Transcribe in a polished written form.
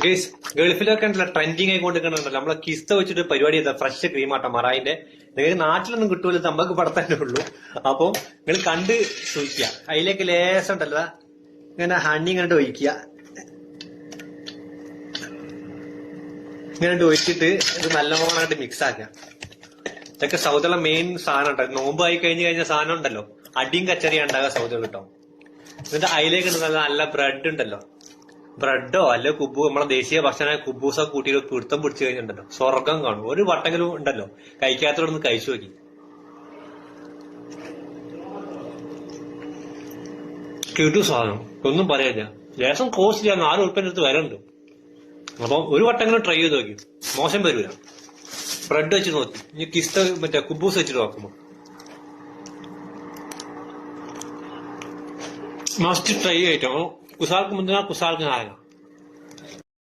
Guys ഗൾഫിലൊക്കെ ഉണ്ടല്ലോ trending ആയിക്കൊണ്ടിരിക്കണുണ്ടല്ലോ നമ്മളെ കിസ്ത വെച്ചിട്ട് പരിപാടി ചെയ്ത ഫ്രഷ് ക്രീമാട്ടോ മറായിന്റെ. നിങ്ങൾക്ക് നാട്ടിലൊന്നും കിട്ടൂല, നമുക്ക് പടത്തന്നെ ഉള്ളൂ. അപ്പൊ നിങ്ങൾ കണ്ട് സൂക്ഷിക്കുക. അതിലേക്ക് ലേസം ഉണ്ടല്ലോ ഇങ്ങനെ ഹണി ഇങ്ങനെ ഒഴിക്കുക. ഇങ്ങനെ ഒഴിച്ചിട്ട് ഇത് നല്ലവണ്ണമായിട്ട് മിക്സ് ആക്കുക. ഇതൊക്കെ സൗദിയുള്ള മെയിൻ സാധനം ഉണ്ടോ. നോമ്പ് ആയി കഴിഞ്ഞ സാധനം ഉണ്ടല്ലോ, അടിയും കച്ചറിയും ഉണ്ടാകുക സൗദികൾ കേട്ടോ. എന്നിട്ട് അതിലേക്ക് നല്ല ബ്രെഡ് ഉണ്ടല്ലോ, ബ്രെഡോ അല്ലെ കുബു നമ്മളെ ദേശീയ ഭക്ഷണമായ കുബൂസൊക്കെ കൂട്ടിയിട്ട് പിടുത്തം പിടിച്ചു കഴിഞ്ഞിട്ടുണ്ടല്ലോ, സ്വർഗം കാണും. ഒരു വട്ടെങ്കിലും ഉണ്ടല്ലോ കഴിക്കാത്തോടൊന്ന് കഴിച്ചു നോക്കി. കിട്ടു സാധനം ഒന്നും പറയാനില്ല. ലേസം കോസ്റ്റ് ചെയ്യാൻ 4 ഉറുപ്പിന്റെ അടുത്ത് വരണ്ട്. അപ്പൊ ഒരു വട്ടെങ്കിലും ട്രൈ ചെയ്ത് നോക്കി, മോശം വരൂല. ബ്രെഡ് വെച്ച് നോക്കി, ഇനി കിസ്ത മറ്റേ കുബൂസ് വെച്ചിട്ട് നോക്കുമ്പോ മസ്റ്റ് ട്രൈ ആയിട്ടോ. കുസാർക്ക് മുന്തിന കുസാർക്ക് നാരങ്ങ.